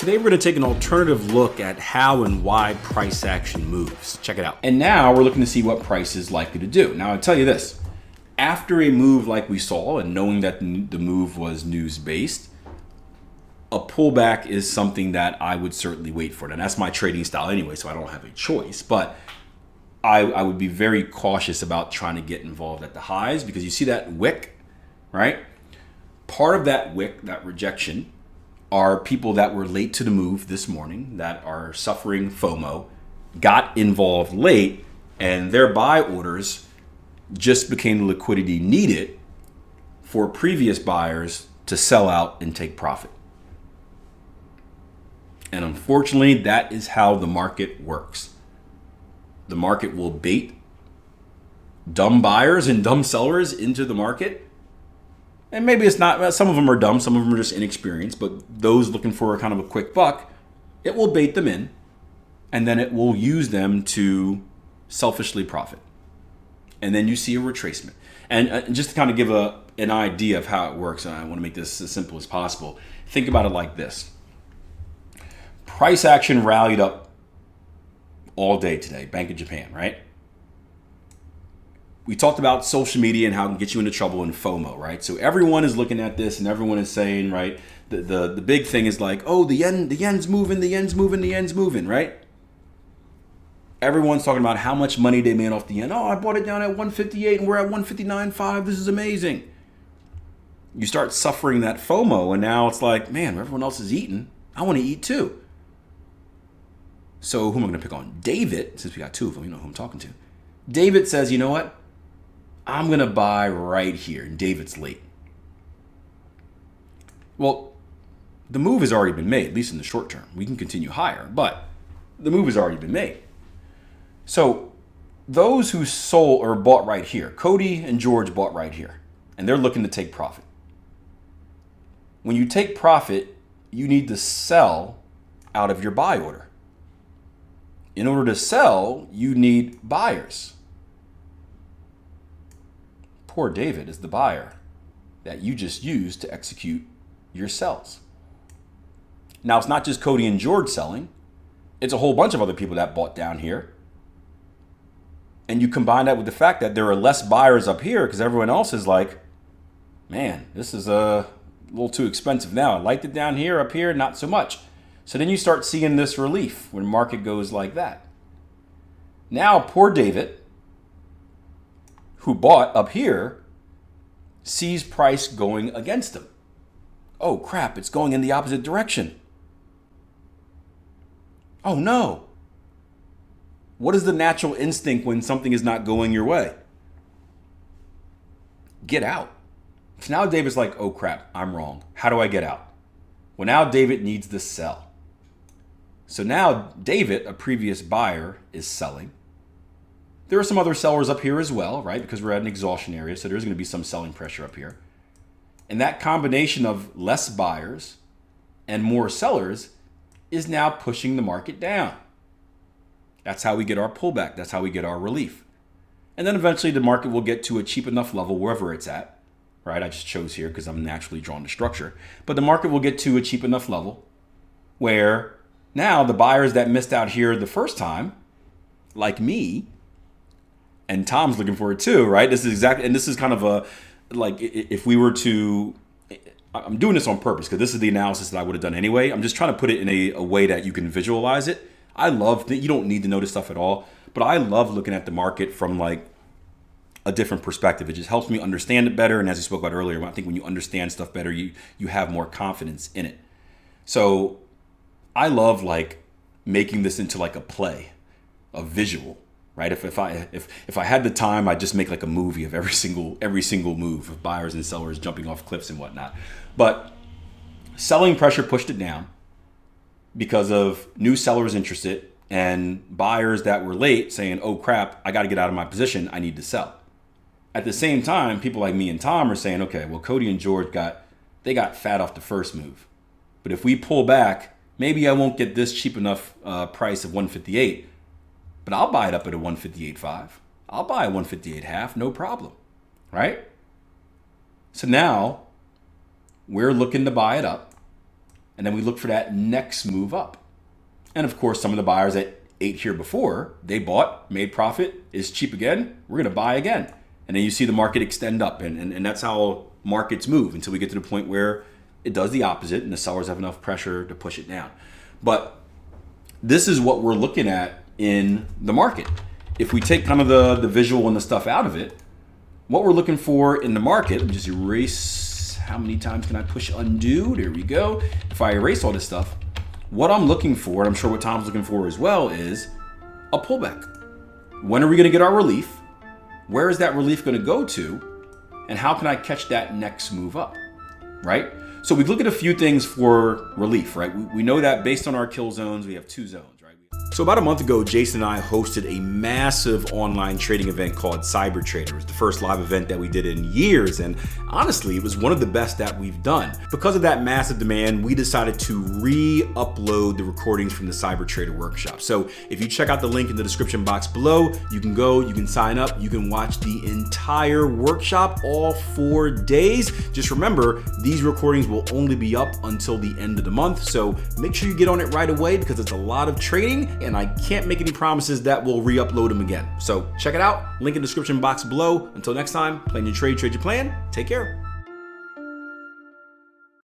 Today we're going to take an alternative look at how and why price action moves. Check it out. And now we're looking to see what price is likely to do. Now I'll tell you this, after a move like we saw and knowing that the move was news-based, a pullback is something that I would certainly wait for. And that's my trading style anyway, so I don't have a choice. But I would be very cautious about trying to get involved at the highs because you see that wick, right? Part of that wick, that rejection, are people that were late to the move this morning that are suffering FOMO, got involved late, and their buy orders just became the liquidity needed for previous buyers to sell out and take profit. And unfortunately, that is how the market works. The market will bait dumb buyers and dumb sellers into the market. And maybe it's not, some of them are dumb, some of them are just inexperienced, but those looking for a kind of a quick buck, it will bait them in, and then it will use them to selfishly profit. And then you see a retracement. And just to kind of give an idea of how it works, and I want to make this as simple as possible, think about it like this. Price action rallied up all day today, Bank of Japan, right? We talked about social media and how it can get you into trouble and FOMO, right? So everyone is looking at this and everyone is saying, right, the big thing is like, oh, the yen's moving, right? Everyone's talking about how much money they made off the yen. Oh, I bought it down at 158 and we're at 159.5. This is amazing. You start suffering that FOMO and now it's like, man, everyone else is eating. I want to eat too. So who am I going to pick on? David, since we got two of them, you know who I'm talking to. David says, you know what? I'm going to buy right here. And David's late. Well, the move has already been made, at least in the short term. We can continue higher, but the move has already been made. So those who sold or bought right here, Cody and George bought right here, and they're looking to take profit. When you take profit, you need to sell out of your buy order. In order to sell, you need buyers. Poor David is the buyer that you just used to execute your sells. Now, it's not just Cody and George selling. It's a whole bunch of other people that bought down here. And you combine that with the fact that there are less buyers up here because everyone else is like, man, this is a little too expensive now. I liked it down here, up here, not so much. So then you start seeing this relief when the market goes like that. Now, poor David, who bought up here, sees price going against him. Oh crap, it's going in the opposite direction. Oh no. What is the natural instinct when something is not going your way? Get out. So now David's like, oh crap, I'm wrong. How do I get out? Well, now David needs to sell. So now David, a previous buyer, is selling. There are some other sellers up here as well, right? Because we're at an exhaustion area, so there's going to be some selling pressure up here. And that combination of less buyers and more sellers is now pushing the market down. That's how we get our pullback. That's how we get our relief. And then eventually the market will get to a cheap enough level wherever it's at, right? I just chose here because I'm naturally drawn to structure. But the market will get to a cheap enough level where now the buyers that missed out here the first time, like me, and Tom's looking for it too, right? This is exactly, and this is kind of a, like if we were to, I'm doing this on purpose because this is the analysis that I would have done anyway. I'm just trying to put it in a way that you can visualize it. I love that you don't need to know this stuff at all, but I love looking at the market from like a different perspective. It just helps me understand it better. And as you spoke about earlier, I think when you understand stuff better, you have more confidence in it. So I love like making this into like a play, a visual, right? If I had the time, I'd just make like a movie of every single move of buyers and sellers jumping off cliffs and whatnot. But selling pressure pushed it down because of new sellers interested and buyers that were late saying, oh crap, I got to get out of my position. I need to sell. At the same time, people like me and Tom are saying, okay, well, Cody and George got fat off the first move. But if we pull back, maybe I won't get this cheap enough price of 158, but I'll buy it up at a 158.5. I'll buy a 158.5, no problem, right? So now we're looking to buy it up. and then we look for that next move up. And of course, some of the buyers that ate here before, they bought, made profit, is cheap again, we're going to buy again. And then you see the market extend up, and that's how markets move until we get to the point where it does the opposite and the sellers have enough pressure to push it down. But this is what we're looking at in the market. If we take kind of the visual and the stuff out of it, what we're looking for in the market, let me just erase, how many times can I push undo? There we go. If I erase all this stuff, what I'm looking for, and I'm sure what Tom's looking for as well, is a pullback. When are we gonna get our relief? Where is that relief gonna go to? And how can I catch that next move up, right? So we look at a few things for relief, right? We know that based on our kill zones, we have 2 zones, right? So about a month ago, Jason and I hosted a massive online trading event called Cyber Trader. It was the first live event that we did in years, and honestly, it was one of the best that we've done. Because of that massive demand, we decided to re-upload the recordings from the Cyber Trader workshop. So if you check out the link in the description box below, you can go, you can sign up, you can watch the entire workshop, all 4 days. Just remember, these recordings will only be up until the end of the month, so make sure you get on it right away because it's a lot of trading, and I can't make any promises that we'll re-upload them again. So check it out, link in the description box below. Until next time, plan your trade, trade your plan. Take care.